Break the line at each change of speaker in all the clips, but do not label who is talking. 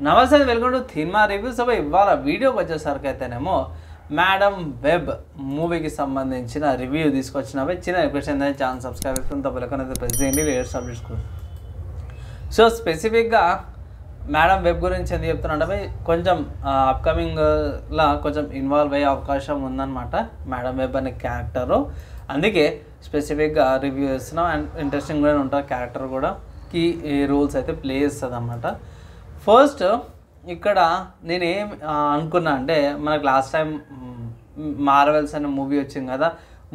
నమస్తే welcome to cinema reviews. ఇవాళ వీడియోకి వచ్చేసరికి అయితేనేమో మేడం వెబ్ మూవీకి సంబంధించిన రివ్యూ తీసుకొచ్చినవి. చిన్న రిక్వెస్ట్ ఏంటంటే ఛానల్ సబ్స్క్రైబ్ చేసుకుని తప్పలేకనైతే ప్రెస్ చేయండి, లేటెస్ట్ అప్డేట్స్ కోసం. సో స్పెసిఫిక్గా మేడం వెబ్ గురించి ఎందుకు చెప్తున్నానంటే కొంచెం అప్కమింగ్లా కొంచెం ఇన్వాల్వ్ అయ్యే అవకాశం ఉందన్నమాట మేడం వెబ్ అనే క్యారెక్టరు. అందుకే స్పెసిఫిక్గా రివ్యూ చేస్తున్నాం. అండ్ ఇంట్రెస్టింగ్గానే ఉంటుంది క్యారెక్టర్ కూడా, కీ రోల్స్ అయితే ప్లే చేస్తుంది అన్నమాట. ఫస్ట్ ఇక్కడ నేనేం అనుకున్నా అంటే మనకు లాస్ట్ టైం మార్వెల్స్ అనే మూవీ వచ్చింది కదా,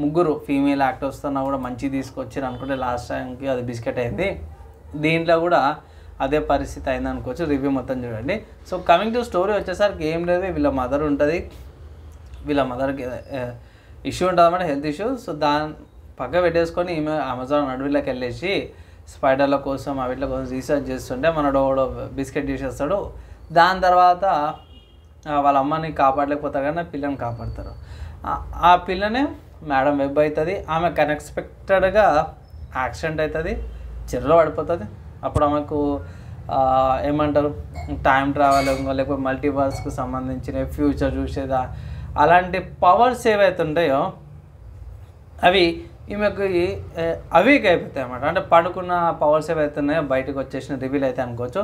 ముగ్గురు ఫీమేల్ యాక్టర్స్తో కూడా మంచిగా తీసుకొచ్చారు అనుకుంటే లాస్ట్ టైంకి అది బిస్కెట్ అయింది. దీంట్లో కూడా అదే పరిస్థితి అయింది అనుకోవచ్చు. రివ్యూ మొత్తం చూడండి. సో కమింగ్ టు స్టోరీ వచ్చేసరికి ఏం లేదు, వీళ్ళ మదర్ ఉంటుంది, వీళ్ళ మదర్కి ఇష్యూ ఉంటుంది అన్నమాట, హెల్త్ ఇష్యూ. సో దాని పక్క పెట్టేసుకొని ఈమె అమెజాన్ అడవిలోకి వెళ్ళేసి స్పైడర్ల కోసం వీటి కోసం రీసెర్చ్ చేస్తుంటే మనడు బిస్కెట్ చేసేస్తాడు. దాని తర్వాత వాళ్ళ అమ్మని కాపాడలేకపోతారు కానీ పిల్లని కాపాడతారు. ఆ పిల్లనే మేడం వెబ్ అవుతుంది. ఆమెకు అన్ఎక్స్పెక్టెడ్గా యాక్సిడెంట్ అవుతుంది, చెరువులో పడిపోతుంది. అప్పుడు ఆమెకు ఏమంటారు టైం ట్రావెల్ లేకపోతే మల్టీవర్స్కి సంబంధించిన ఫ్యూచర్ చూసేదా అలాంటి పవర్స్ ఏవైతుంటాయో అవి ఈమెకు అవీక్ అయిపోతాయి అన్నమాట. అంటే పడుకున్న పవర్స్ ఏవైతున్నాయో బయటకు వచ్చేసిన రివీల్ అయితే అనుకోవచ్చు.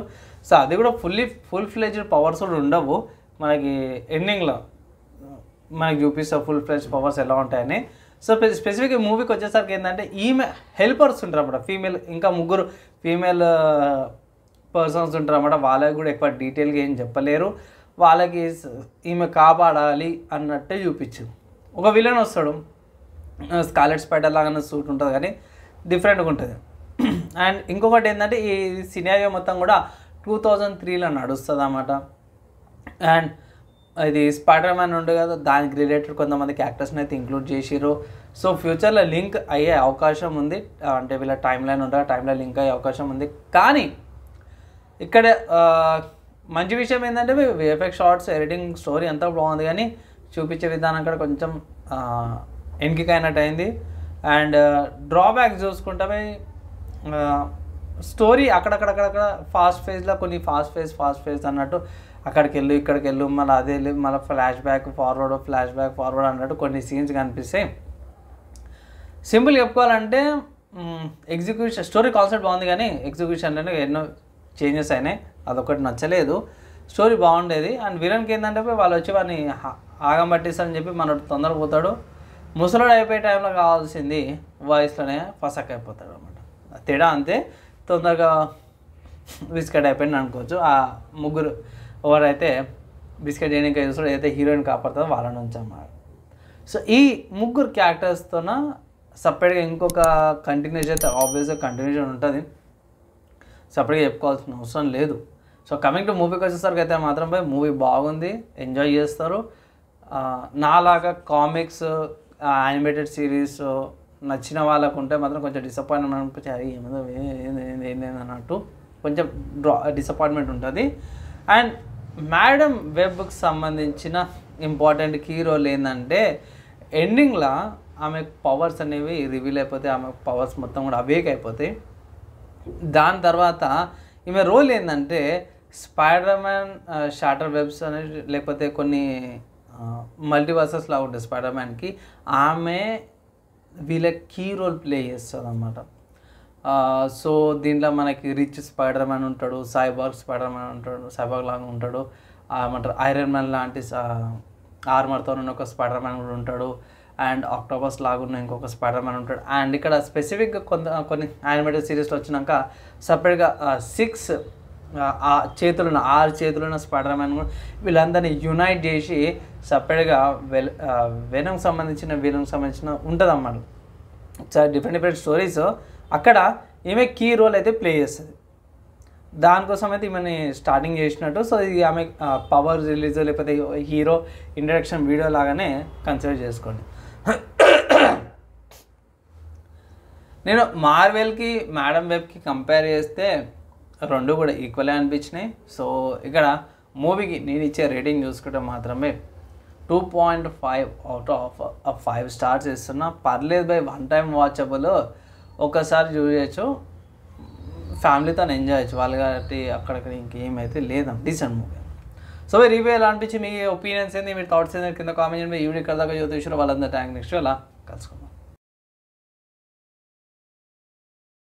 సో అది కూడా ఫుల్ ఫ్లెజ్డ్ పవర్స్ కూడా ఉండవు మనకి. ఎండింగ్లో మనకి చూపిస్తారు ఫుల్ ఫ్లెజ్ పవర్స్ ఎలా ఉంటాయని. సో స్పెసిఫిక్ మూవీకి వచ్చేసరికి ఏంటంటే ఈమె హెల్పర్స్ ఉంటారు అన్నమాట, ఫీమేల్ ఇంకా ముగ్గురు ఫీమేల్ పర్సన్స్ ఉంటారు అన్నమాట. వాళ్ళకి కూడా ఎక్కువ డీటెయిల్గా ఏం చెప్పలేరు. వాళ్ళకి ఈమె కాపాడాలి అన్నట్టే చూపించు. ఒక విలన్ వస్తాడు, స్కార్లెట్ స్పైడర్ లాగానే సూట్ ఉంటుంది కానీ డిఫరెంట్గా ఉంటుంది. అండ్ ఇంకొకటి ఏంటంటే ఈ సినారియో మొత్తం కూడా 2003లో నడుస్తుంది అన్నమాట. అండ్ ఇది స్పైడర్ మ్యాన్ ఉండే కదా, దానికి రిలేటెడ్ కొంతమంది క్యారెక్టర్స్ని అయితే ఇంక్లూడ్ చేసిర్రు. సో ఫ్యూచర్లో లింక్ అయ్యే అవకాశం ఉంది. అంటే వీళ్ళ టైం లైన్ ఉంటుంది, టైం లైన్ లింక్ అయ్యే అవకాశం ఉంది. కానీ ఇక్కడ మంచి విషయం ఏంటంటే విఎఫ్ఎక్స్ షార్ట్స్, ఎడిటింగ్, స్టోరీ అంతా బాగుంది కానీ చూపించే విధానం కూడా కొంచెం ఎన్కికైనట్టు అయింది. అండ్ డ్రాబ్యాక్స్ చూసుకుంటే స్టోరీ అక్కడక్కడ ఫాస్ట్ ఫేజ్లో కొన్ని ఫాస్ట్ ఫేజ్ అన్నట్టు అక్కడికి వెళ్ళు ఇక్కడికి వెళ్ళు మళ్ళీ అదే వెళ్ళి మళ్ళీ ఫ్లాష్ బ్యాక్ ఫార్వర్డ్ అన్నట్టు కొన్ని సీన్స్ కనిపిస్తాయి. సింపుల్ చెప్పుకోవాలంటే ఎగ్జిక్యూషన్ స్టోరీ కాన్సెప్ట్ బాగుంది కానీ ఎగ్జిక్యూషన్ అంటే ఎన్నో చేంజెస్ అయినాయి, అదొకటి నచ్చలేదు. స్టోరీ బాగుండేది. అండ్ విలన్కి ఏంటంటే వాళ్ళు వచ్చి వాడిని ఆగం పట్టిస్తారని చెప్పి మనోడు తొందర పోతాడు. ముసలోడు అయిపోయే టైంలో కావాల్సింది వాయిస్లోనే ఫసక్ అయిపోతాడు అనమాట. తేడా అంతే, తొందరగా బిస్కెట్ అయిపోయింది అనుకోవచ్చు. ఆ ముగ్గురు ఎవరైతే బిస్కెట్ చేయడానికి చూస్తాడో అయితే హీరోయిన్ కాపాడుతుందో వాళ్ళ నుంచి అన్నమాట. సో ఈ ముగ్గురు క్యారెక్టర్స్తోన సపరేట్గా ఇంకొక కంటిన్యూషన్ అయితే ఆబ్వియస్గా కంటిన్యూషన్ ఉంటుంది, సపరేట్గా చెప్పుకోవాల్సిన అవసరం లేదు. సో కమింగ్ టు మూవీకి వచ్చేసరికి అయితే మాత్రం మూవీ బాగుంది, ఎంజాయ్ చేస్తారు. నాలాగా కామిక్స్ యానిమేటెడ్ సిరీస్ నచ్చిన వాళ్ళకు ఉంటే మాత్రం కొంచెం డిసప్పాయింట్మెంట్ అనిపించాయి, ఏమో ఏంది అన్నట్టు కొంచెం డిసప్పాయింట్మెంట్ ఉంటుంది. అండ్ మేడం వెబ్కి సంబంధించిన ఇంపార్టెంట్ కీ రోల్ ఏంటంటే ఎండింగ్లో ఆమె పవర్స్ అనేవి రివీల్ అయిపోతాయి, ఆమె పవర్స్ మొత్తం కూడా అవేక్ అయిపోతాయి. దాని తర్వాత ఈమె రోల్ ఏంటంటే స్పైడర్ మ్యాన్ షాటర్ వెబ్స్ అనేది లేకపోతే కొన్ని మల్టీవర్సెస్ లాగా ఉంటుంది స్పైడర్ మ్యాన్కి, ఆమె వీళ్ళ కీ రోల్ ప్లే చేస్తుంది అన్నమాట. సో దీంట్లో మనకి రిచ్ స్పైడర్ మ్యాన్ ఉంటాడు, సైబార్గ్ స్పైడర్ మ్యాన్ ఉంటాడు, సైబార్గ్ లాగా ఉంటాడు, ఏమంటారు ఐరన్ మ్యాన్ లాంటి ఆర్మర్తో ఉన్న ఒక స్పైడర్ మ్యాన్ కూడా ఉంటాడు. అండ్ ఆక్టోపస్ లాగా ఉన్న ఇంకొక స్పైడర్ మ్యాన్ ఉంటాడు. అండ్ ఇక్కడ స్పెసిఫిక్గా కొన్ని యానిమేటెడ్ సిరీస్లో వచ్చినాక సపరేట్గా 6 చేతులున్న స్పైడర్ మ్యాన్ కూడా వీళ్ళందరినీ యునైట్ చేసి సపరేట్గా వెనంకి సంబంధించిన ఉంటుంది అన్నమాట. చాలా డిఫరెంట్ స్టోరీస్. అక్కడ ఈమె కీ రోల్ అయితే ప్లే చేస్తుంది. దానికోసం అయితే ఈమెని స్టార్టింగ్ చేసినట్టు. సో ఇది ఆమె పవర్ రిలీజ్ లేకపోతే హీరో ఇంట్రడక్షన్ వీడియో లాగానే కన్సిడర్ చేసుకోండి. నేను మార్వెల్కి మేడం వెబ్కి కంపేర్ చేస్తే రెండు కూడా ఈక్వలే అనిపించినాయి. సో ఇక్కడ మూవీకి నేను ఇచ్చే రేటింగ్ చూసుకుంటే మాత్రమే 2.5 అవుట్ ఆఫ్ 5 స్టార్స్ ఇస్తున్నా. పర్లేదు బై, వన్ టైం వాచబుల్, ఒకసారి చూడవచ్చు. ఫ్యామిలీతో ఎంజాయ్ చేయొచ్చు వాళ్ళు కాబట్టి అక్కడక్కడ ఇంకేమైతే లేదండి డీసెంట్ మూవీ. సో రివ్యూ ఎలా అనిపించి మీ ఒపీనియన్స్ ఏంది, మీ థాట్స్ ఏంది కింద కామెంట్ చేయండి. ఈ వీడియో ఇక్కడ దాకా జ్యోతిష్లో వాళ్ళందరూ థ్యాంక్ నెక్స్ట్ అలా కలుసుకుందాం.